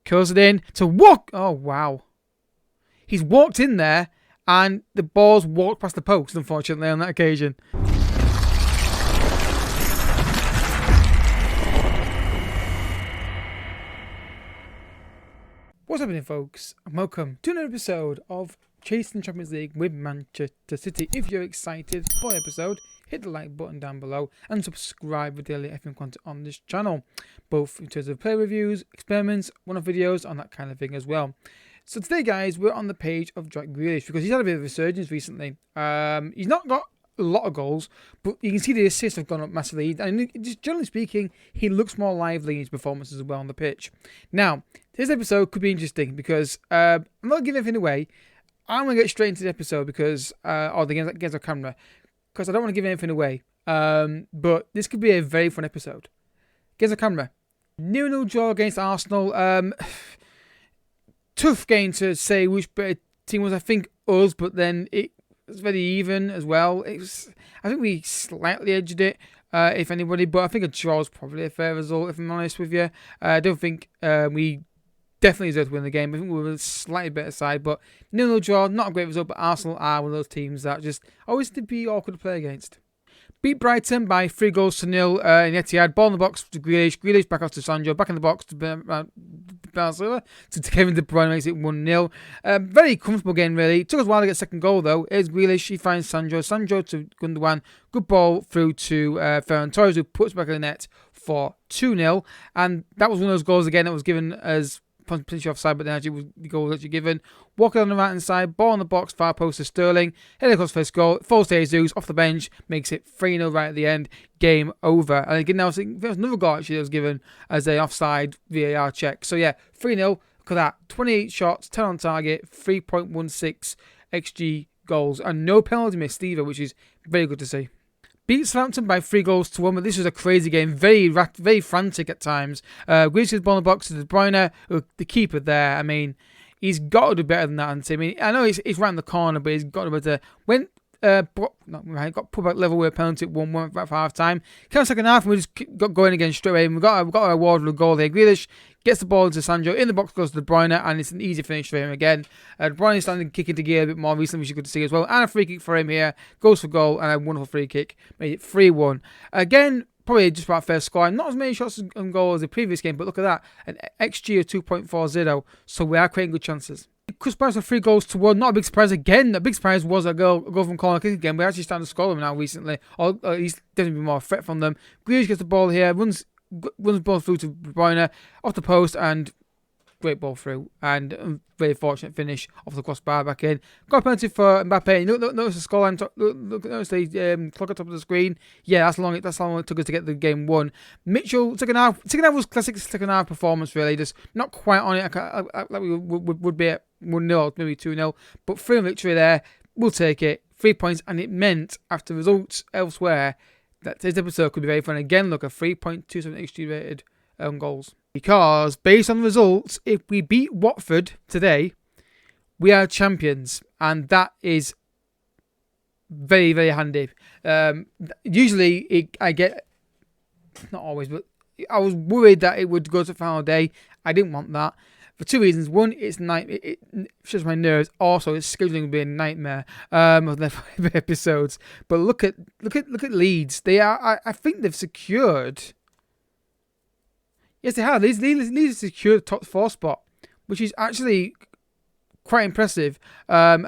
curls it in to walk. Oh, wow. He's walked in there and the ball's walked past the post, unfortunately, on that occasion. What's happening, folks? And welcome to another episode of Chasing Champions League with Manchester City. If you're excited for the episode, hit the like button down below and subscribe for daily FM content on this channel, both in terms of play reviews, experiments, one-off videos, and that kind of thing as well. So today, guys, we're on the page of Jack Grealish because he's had a bit of a resurgence recently. He's not got a lot of goals, but you can see the assists have gone up massively. And just generally speaking, he looks more lively in his performances as well on the pitch. Now, this episode could be interesting because I'm not giving anything away. I'm going to get straight into the episode because, or the games on camera, because I don't want to give anything away. But this could be a very fun episode. Games on camera. 0-0 draw against Arsenal. Tough game to say which better team was. I think us, but then it was very even as well. I think we slightly edged it, if anybody, but I think a draw is probably a fair result, if I'm honest with you. I don't think we definitely deserve to win the game. I think we were a slightly better side, but 0-0 draw, not a great result, but Arsenal are one of those teams that just always to be awkward to play against. Beat Brighton by 3-0 in Etihad. Ball in the box to Grealish. Grealish back off to Sancho. Back in the box to Barcelona. To Kevin De Bruyne makes it 1-0. Very comfortable game, really. It took us a while to get second goal, though. Here's Grealish. He finds Sancho. Sancho to Gundogan. Good ball through to Ferran Torres, who puts back in the net for 2-0. And that was one of those goals, again, that was given as potentially offside, but then actually was the goal actually given. Walking on the right hand side, ball in the box, far post to Sterling. Head across first goal, falls to Jesus off the bench, makes it 3-0 right at the end. Game over. And again, now there's another goal actually that was given as an offside VAR check. So yeah, 3-0. Look at that. 28 shots, 10 on target, 3.16 XG goals, and no penalty missed either, which is very good to see. Beat Samson by 3-1, but this was a crazy game, very frantic at times. Grealish gets the ball in the box to De Bruyne, the keeper there. I mean, he's got to do better than that. I mean, I know it's right in the corner, but he's got to be better. Got put back level with a penalty at 1-1 for half time. Kind of second half, and we just got going again straight away. And we got a reward with a goal there. Grealish gets the ball into Sancho, in the box goes to De Bruyne, and it's an easy finish for him again. De Bruyne is starting to kick into gear a bit more recently, which you could see as well. And a free kick for him here. Goes for goal, and a wonderful free kick. Made it 3-1. Again, probably just about fair score. Not as many shots on goal as the previous game, but look at that. An XG of 2.40, so we are creating good chances. Surprise for 3-1. Not a big surprise again. The big surprise was a goal from corner kick again. We're actually starting to score them now recently, or at least there's be more threat from them. Grealish gets the ball here, runs the ball through to De Bruyne, off the post, and great ball through, and a very fortunate finish off the crossbar back in. Got a penalty for Mbappe. Notice the scoreline. Notice the clock at the top of the screen. Yeah, that's how long it took us to get the game won. Mitchell, second half was classic second half performance, really. Just not quite on it. Like we would be at 1-0, maybe 2-0, but 3-0 victory there. We'll take it. 3 points, and it meant after results elsewhere that today's episode could be very fun. Again, look, a 3.27 XG rated goals. Because based on the results, if we beat Watford today, we are champions, and that is very, very handy. Usually, I get, not always, but I was worried that it would go to the final day. I didn't want that for two reasons. One, it shows my nerves. Also, it's scheduling to be a nightmare of the episodes. But look at Leeds. They are. I think they've secured. Yes, they have. Leeds secured the top 4 spot, which is actually quite impressive. But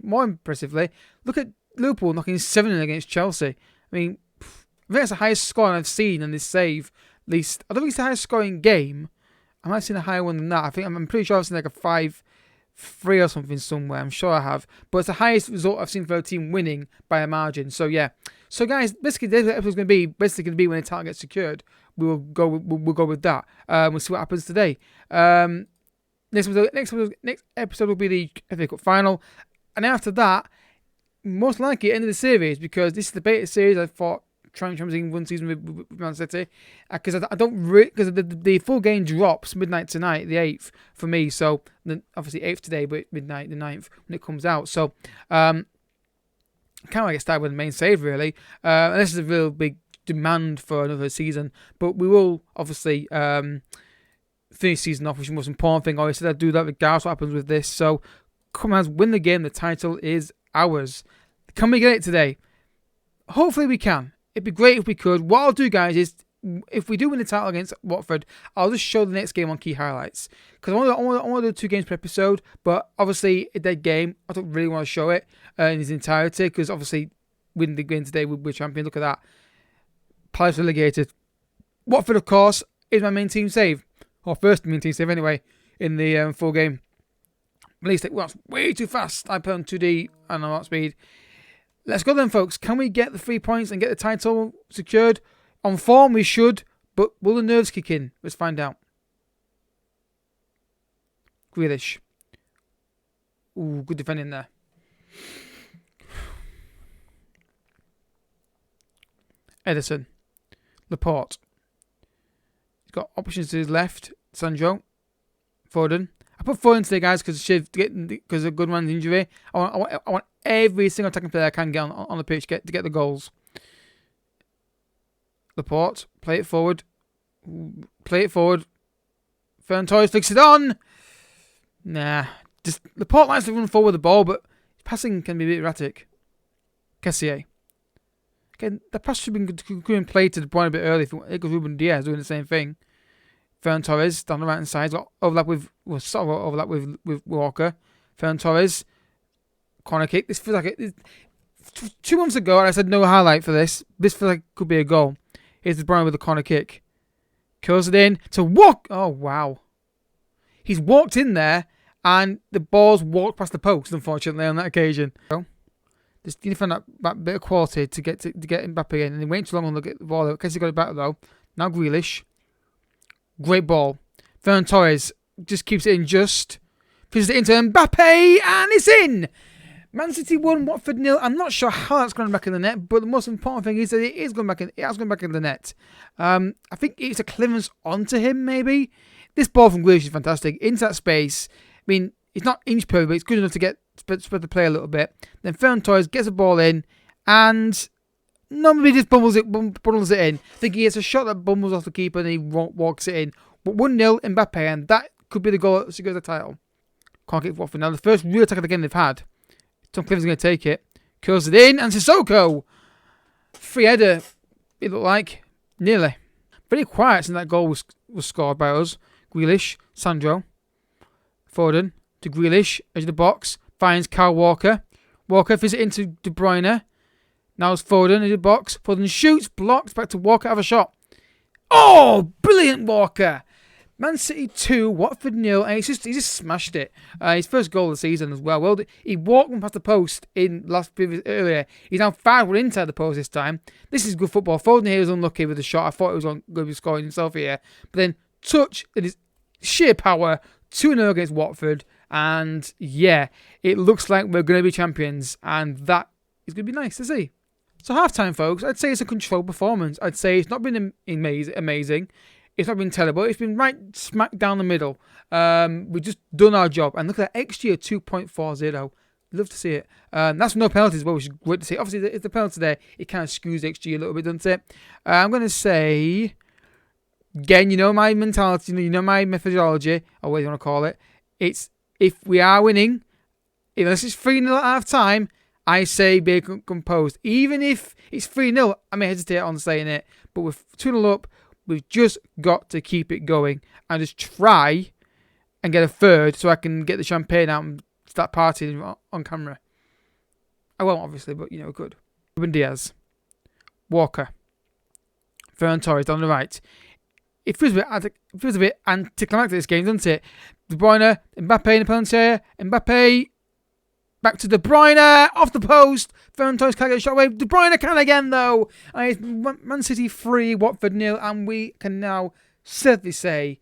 more impressively, look at Liverpool knocking 7 against Chelsea. I mean, I think that's the highest score I've seen in this save. At least, I don't think it's the highest scoring game. I might have seen a higher one than that. I'm pretty sure I've seen like a 5-3 or something somewhere. I'm sure I have. But it's the highest result I've seen for a team winning by a margin. So yeah. So guys, basically this episode's going to be when a target gets secured. We'll go with that. We'll see what happens today. Next episode will be the FA Cup final, and after that, most likely end of the series, because this is the beta series. I thought trying in one season with Man City, because I don't because the full game drops midnight tonight, the 8th for me. So obviously 8th today, but midnight the 9th when it comes out. So can't really get started with the main save really. And this is a real big demand for another season, but we will obviously finish season off, which is the most important thing. I said I'd do that regardless of what happens with this. So, come on, win the game. The title is ours. Can we get it today? Hopefully we can. It'd be great if we could. What I'll do, guys, is if we do win the title against Watford, I'll just show the next game on key highlights. Because I want to do 2 games per episode, but obviously, a dead game, I don't really want to show it in its entirety, because obviously, winning the game today, we're champions. Look at that. Palace relegated. Watford, of course, is my main team save. Or first main team save, anyway, in the full game. At least, well, it's way too fast. I put on 2D and I'm at speed. Let's go then, folks. Can we get the 3 points and get the title secured? On form, we should, but will the nerves kick in? Let's find out. Grealish. Ooh, good defending there. Edison. Laporte. He's got options to his left. Sandro. Foden. I put Foden today, guys, because of good man's injury. I want every single attacking player I can get on the pitch to get the goals. Laporte, play it forward. Play it forward. Ferran Torres flicks it on. Nah. Just Laporte likes to run forward with the ball, but passing can be a bit erratic. Kessier. Again, the pass should have been played to De Bruyne a bit early. It goes Ruben Diaz doing the same thing. Ferran Torres down the right hand side. Got overlap with Walker. Ferran Torres. Corner kick. This feels like 2 months ago, and I said no highlight for this. This feels like it could be a goal. Here's De Bruyne with the corner kick. Curls it in to walk. Oh, wow. He's walked in there, and the ball's walked past the post, unfortunately, on that occasion. Just need to find that bit of quality to get Mbappe in. And he waited too long to get the ball out. In case he got it back, though. Now Grealish. Great ball. Ferran Torres just keeps it in just. Pushes it into Mbappe, and it's in! Man City 1, Watford 0. I'm not sure how that's going back in the net, but the most important thing is that it has gone back in the net. I think it's a clearance onto him, maybe. This ball from Grealish is fantastic. Into that space. I mean, it's not inch perfect, but it's good enough to spread the play a little bit. Then Ferran Torres gets the ball in, and normally just bundles it in. I think he gets a shot that bumbles off the keeper, and he walks it in. But 1-0 Mbappe, and that could be the goal that secures the title. Can't get Watford. Now, the first real attack of the game they've had. Tom Clifford's going to take it. Curls it in. And Sissoko. Free header. It looked like. Nearly. Very quiet since that goal was scored by us. Grealish. Sandro. Foden. To Grealish. Edge of the box. Finds Kyle Walker. Walker fits it into De Bruyne. Now it's Foden in the box. Foden shoots. Blocks. Back to Walker. Have a shot. Oh! Brilliant Walker. Man City 2, Watford 0, and he just smashed it. His first goal of the season as well. Well, he walked one past the post earlier. He's now 5-1 inside the post this time. This is good football. Foden here was unlucky with the shot. I thought he was going to be scoring himself here. But then touch, it is sheer power, 2-0 against Watford. And yeah, it looks like we're going to be champions. And that is going to be nice to see. So half-time, folks, I'd say it's a controlled performance. I'd say it's not been amazing. It's not been terrible. It's been right smack down the middle. We've just done our job. And look at that XG of 2.40. Love to see it. That's no penalties as well, which is great to see. Obviously, if the penalty there, it kind of skews XG a little bit, doesn't it? I'm going to say, again, you know my mentality, you know my methodology, or what you want to call it. It's if we are winning, unless it's 3-0 at half time, I say be composed. Even if it's 3-0, I may hesitate on saying it. But with 2-0 up, we've just got to keep it going and just try and get a third so I can get the champagne out and start partying on camera. I won't, obviously, but, you know, good. Ruben Diaz. Walker. Ferran Torres down the right. It feels a bit anticlimactic, this game, doesn't it? De Bruyne, Mbappe in the penalty area. Mbappe back to De Bruyne, off the post. Ferran Torres can't get a shot away. De Bruyne can again, though. And it's Man City 3, Watford 0. And we can now certainly say,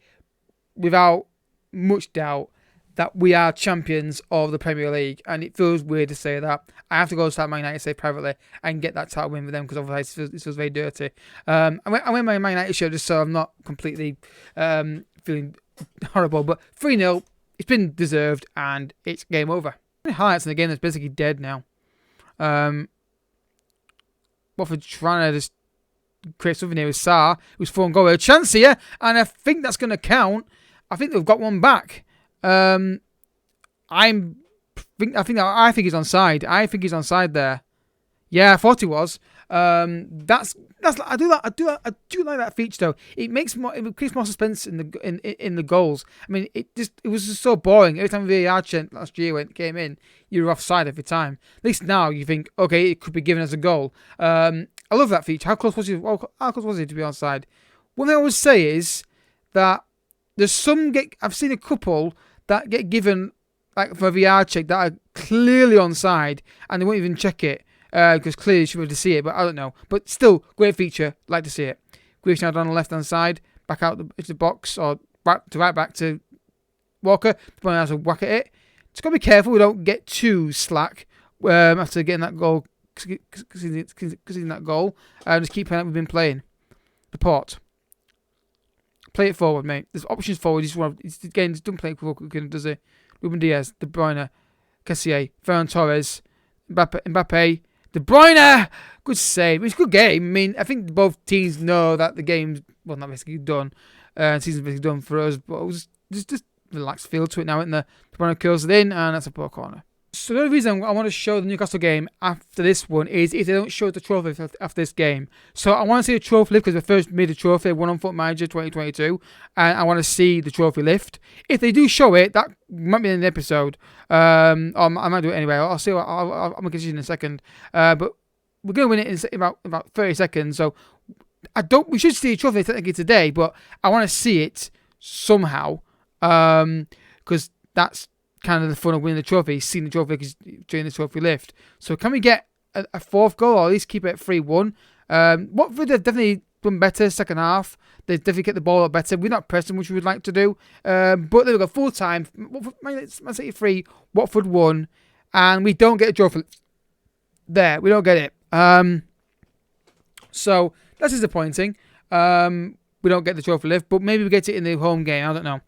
without much doubt, that we are champions of the Premier League. And it feels weird to say that. I have to go start Man United say privately and get that title win with them because otherwise it feels very dirty. I wear my Man United shirt just so I'm not completely feeling horrible. But 3-0, it's been deserved and it's game over. Highlights in the game that's basically dead now. Watford trying to just create something here with Sarr, who's 4 goal. A chance here, and I think that's going to count. I think they've got one back. I think he's onside. I think he's onside there. Yeah, I thought he was. That's I do like that feature though. It creates more suspense in the goals. I mean, it was just so boring. Every time VAR last year when it came in, you were offside every time. At least now you think, okay, it could be given as a goal. I love that feature. How close was he? How close was he to be onside? One thing I would say is that there's I've seen a couple that get given like for a VR check that are clearly onside and they won't even check it. Because clearly you should be able to see it, but I don't know. But still, great feature. Like to see it. Grealish now on the left-hand side, back out into the box, or right back to Walker. The Bruyne has a whack at it. Just got to be careful we don't get too slack after getting that goal, conceding that goal. Just keep playing like we've been playing. The port. Play it forward, mate. There's options forward. He's doesn't play quick, does he? Ruben Diaz, De Bruyne, Kessié, Ferran Torres, Mbappe. De Bruyne! Good save. It's a good game. I mean, I think both teams know that the game's, well, not basically done. Season's basically done for us, but it was just relaxed feel to it now, isn't there? De Bruyne curls it in, and that's a poor corner. So the only reason I want to show the Newcastle game after this one is if they don't show the trophy after this game. So I want to see the trophy lift because they first made the trophy, One on Foot Manager 2022, and I want to see the trophy lift. If they do show it, that might be in the episode. I might do it anyway. I'll see. I'm going to get you in a second. But we're going to win it in about 30 seconds. So we should see the trophy technically today, but I want to see it somehow because that's kind of the fun of winning the trophy, seeing the trophy during the trophy lift. So can we get a fourth goal or at least keep it at 3-1? Watford have definitely done better second half. They definitely get the ball up better. We're not pressing, which we would like to do. But there we go, full time. Man City 3, Watford 1, and we don't get a trophy there. We don't get it. So that's disappointing. We don't get the trophy lift, but maybe we get it in the home game. I don't know.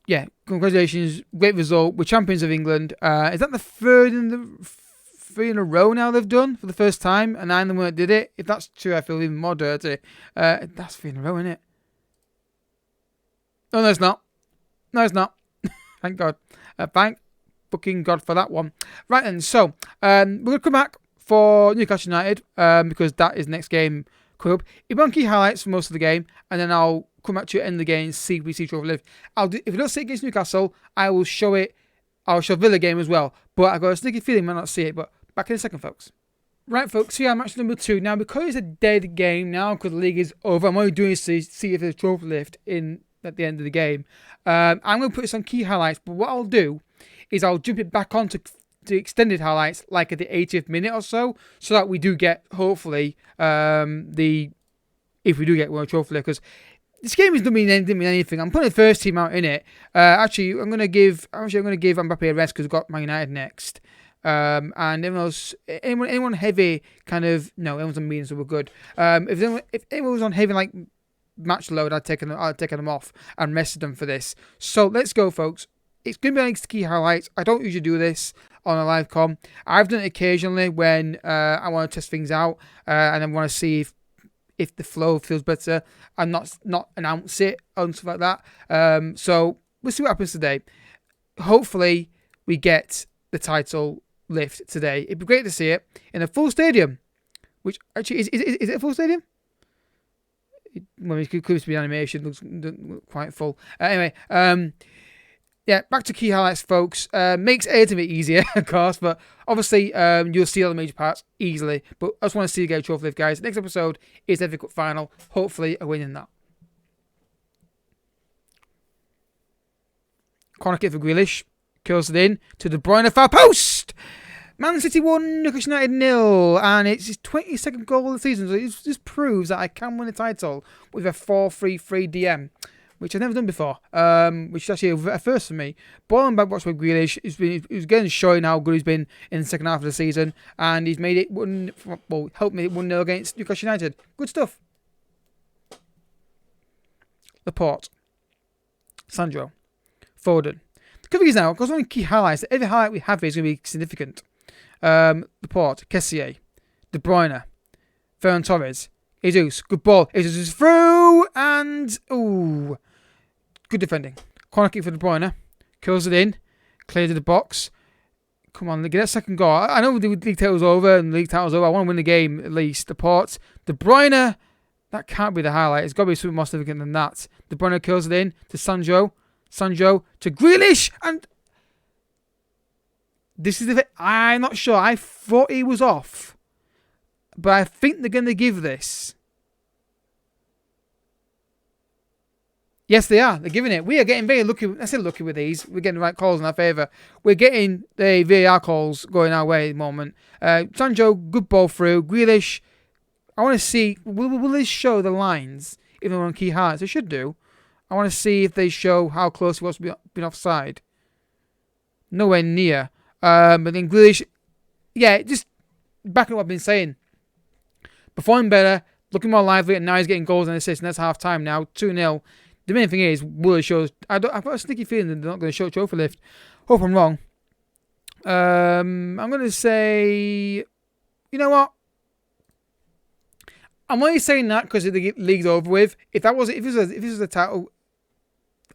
Yeah, congratulations, great result. We're champions of England. Is that the three in a row now they've done for the first time? And 9 of them did it. If that's true, I feel even more dirty. That's 3 in a row, isn't it? Oh, no, it's not. No, it's not. Thank God. Thank fucking God for that one. Right then, so we're going to come back for Newcastle United because that is next game coming up. It'll be on key highlights for most of the game, and then I'll come back to the end of the game and see if we see trophy lift. If we don't see it against Newcastle, I will show it. I'll show Villa game as well. But I've got a sneaky feeling I might not see it. But back in a second, folks. Right, folks, here I'm match number 2. Now, because it's a dead game now, because the league is over, I'm only doing this to see if there's a trophy lift at the end of the game. I'm going to put this on key highlights, but what I'll do is I'll jump it back on to extended highlights, like at the 80th minute or so that we do get, hopefully, if we do get one trophy lift, because this game didn't mean anything. I'm putting the first team out in it. Actually, I'm going to give Mbappe a rest because we've got Man United next. And everyone else, anyone heavy, kind of, no, everyone's on medium, so we're good. If anyone was on heavy like match load, I'd taken them off and rested them for this. So let's go, folks. It's going to be like key highlights. I don't usually do this on a live com. I've done it occasionally when I want to test things out and I want to see if the flow feels better and not announce it and stuff like that. So we'll see what happens today. Hopefully we get the title lift today. It'd be great to see it in a full stadium. Which actually is it a full stadium? It could be animation. Looks quite full. Anyway, yeah, back to key highlights, folks. Makes editing a bit easier, of course, but obviously you'll see all the major parts easily. But I just want to see you get a trophy lift, guys. Next episode is the FA Cup final. Hopefully, a win in that. Corner kick for Grealish. Curls it in to De Bruyne, far post. Man City 1, Newcastle United 0, and it's his 22nd goal of the season. So it just proves that I can win a title with a 4-3-3 DM. Which I've never done before, which is actually a first for me. Ball and back watch with Grealish. He's again showing how good he's been in the second half of the season, and he's made it helped me 1-0 against Newcastle United. Good stuff. Laporte, Sandro, Foden. The good thing is now, because one key highlights, every highlight we have here is going to be significant. Laporte, Kessié, De Bruyne, Ferran Torres, Jesus, good ball. Jesus is through, and ooh, good defending. Corner kick for De Bruyne. Curls it in. Clears the box. Come on, get that second goal. I know the league title's over, and the league title's over. I want to win the game, at least. The port. De Bruyne, that can't be the highlight. It's got to be something more significant than that. De Bruyne curls it in to Sancho. Sancho to Grealish, and this is the thing. I'm not sure. I thought he was off, but I think they're going to give this. Yes, they are. They're giving it. We are getting very lucky. I say lucky with these. We're getting the right calls in our favour. We're getting the VAR calls going our way at the moment. Sancho, good ball through. Grealish, I want to see, will this show the lines, even though on key highlights? They should do. I want to see if they show how close he was to being offside. Nowhere near. But then Grealish, yeah, just backing up what I've been saying. Performing better, looking more lively, and now he's getting goals and assists, and that's half time now, 2-0. The main thing is, will it show? I've got a sneaky feeling that they're not going to show trophy lift. Hope I'm wrong. I'm going to say, you know what? I'm only saying that because the league's over with. If this was a title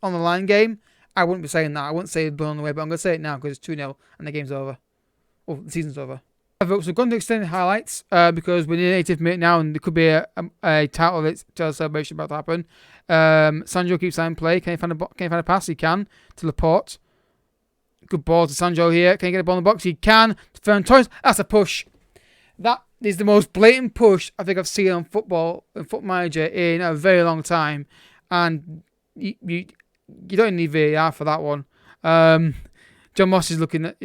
on the line game, I wouldn't be saying that. I wouldn't say it's on the way, but I'm going to say it now because it's 2-0 and the game's over. Oh, the season's over. So we're going to extend the highlights because we're in the 80th minute now, and there could be a title celebration about to happen. Sancho keeps on play. Can he find a pass? He can to Laporte. Good ball to Sancho here. Can he get a ball in the box? He can. To Ferran Torres. That's a push. That is the most blatant push I think I've seen on Football Manager in a very long time, and you don't need VAR for that one. John Moss is looking at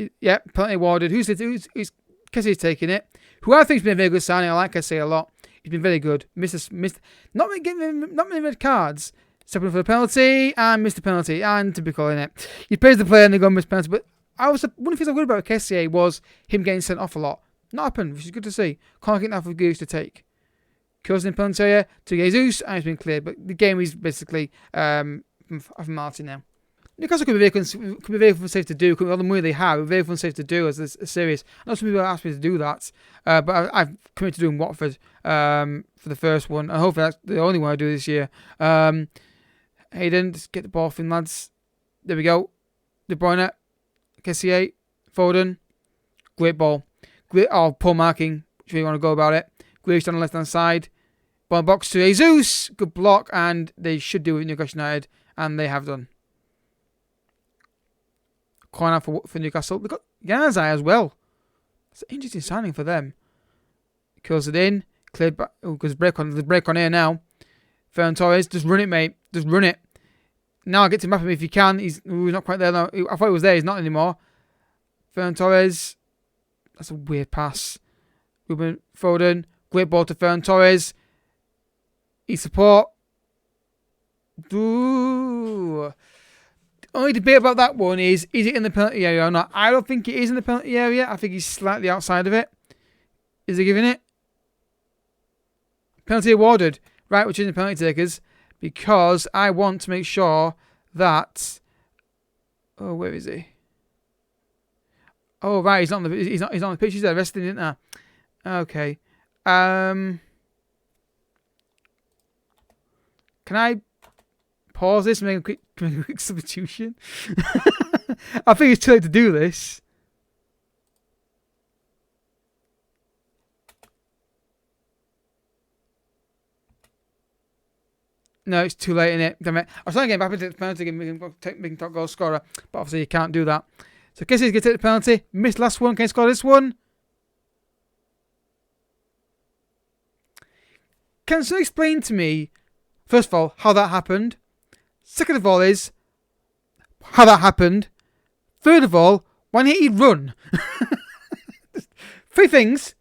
penalty awarded. Who's Kessie's taking it? Who I think's been a very good signing. I like Kessie a lot. He's been very good. Missed not many red cards. Stepping for the penalty and missed the penalty, and typical in it. He praised the player and they go and miss penalty. But one of the things I was good about Kessie was him getting sent off a lot. Not happened, which is good to see. Can't get enough of Goose to take. Curls in penalty area to Jesus, and it's been cleared. But the game is basically from Martin now. Newcastle could be very unsafe to do. All the money they have, very unsafe to do as a series. I know some people asked me to do that, but I've committed to doing Watford for the first one, and hopefully that's the only one I do this year. Hayden, just get the ball off in, lads. There we go. De Bruyne, Kessier, Foden, great ball. Great, poor marking. Which way you want to go about it? Grealish on the left hand side. Ball box to Jesus. Good block, and they should do it with Newcastle United, and they have done. Corner for Newcastle. They've got Yanazai as well. It's an interesting signing for them. Kills it in. Cleared back. Oh, there's a break on here now. Ferran Torres, just run it, mate. Just run it. Now I get to map him if you can. He's not quite there now. I thought he was there. He's not anymore. Ferran Torres. That's a weird pass. Ruben Foden. Great ball to Ferran Torres. His support. Ooh. The only debate about that one is it in the penalty area or not? I don't think it is in the penalty area. I think he's slightly outside of it. Is he giving it? Penalty awarded. Right, we're choosing penalty takers because I want to make sure that... Oh, where is he? Oh, right, he's not on the pitch. He's there resting, isn't there? Okay. Can I pause this and make a quick substitution? I think it's too late to do this. No, it's too late, innit? Damn it. I was trying to get back into the penalty, making top goal scorer, but obviously you can't do that. So Kessie's going to take the penalty. Missed last one. Can he score this one? Can someone explain to me, first of all, how that happened? Second of all is, how that happened. Third of all, why didn't he run? Three things.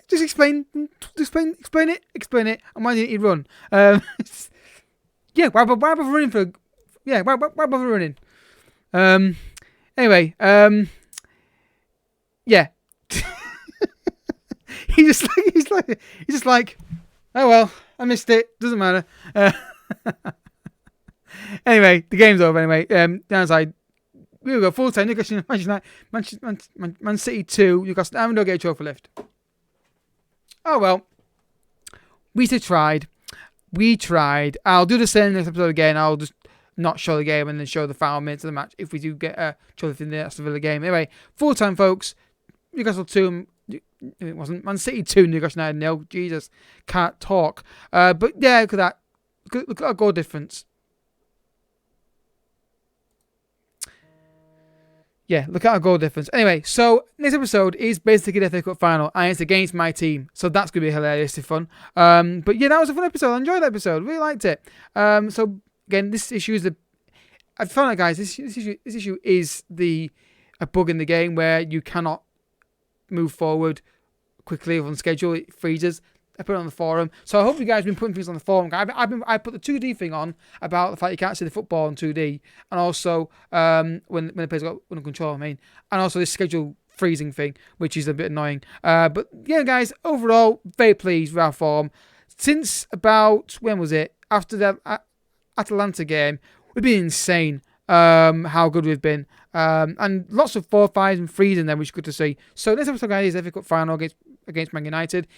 Just explain it, and why didn't he run? Yeah, why bother running for? Yeah, why bother running? Anyway, yeah. he's just like, oh well, I missed it. Doesn't matter. Anyway, the game's over. Anyway, downside. We will go full time. Newcastle United, Man City 2. Newcastle. I haven't got a trophy lift. Oh well. we tried. We tried. I'll do the same next episode again. I'll just not show the game and then show the final minutes of the match if we do get a show the Aston Villa game. Anyway, full time, folks. Newcastle 2. It wasn't Man City 2, Newcastle United 0. Jesus, can't talk. But yeah, look at that. Look at our goal difference. Yeah, look at our goal difference. Anyway, so next episode is basically the FA Cup final, and it's against my team, so that's going to be hilariously fun. But yeah, that was a fun episode. I enjoyed that episode. Really liked it. So again, this issue is I found out, guys, this issue is a bug in the game where you cannot move forward quickly on schedule. It freezes. I put it on the forum, so I hope you guys have been putting things on the forum. I put the 2D thing on about the fact you can't see the football in 2D, and also when the players got under control. And also this schedule freezing thing, which is a bit annoying. But yeah, guys, overall very pleased with our form. Since about when was it? After the Atalanta game, we've been insane. How good we've been, and lots of 4-5s and 3s in there, which is good to see. So next episode, guys, is FA Cup final against Man United.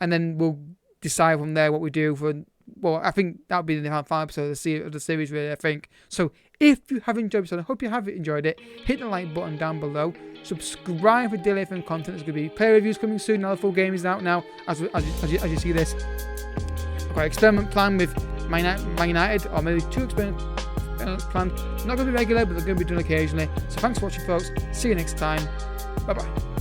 And then we'll decide from there what we do for. Well, I think that'll be the final episode of the series, really. I think so. If you have enjoyed this, I hope you have enjoyed it. Hit the like button down below. Subscribe for daily FM content. There's going to be player reviews coming soon. Now the full game is out now. As you see this, I've got an experiment plan with Man United, or maybe 2 experiments planned. Not going to be regular, but they're going to be done occasionally. So thanks for watching, folks. See you next time. Bye bye.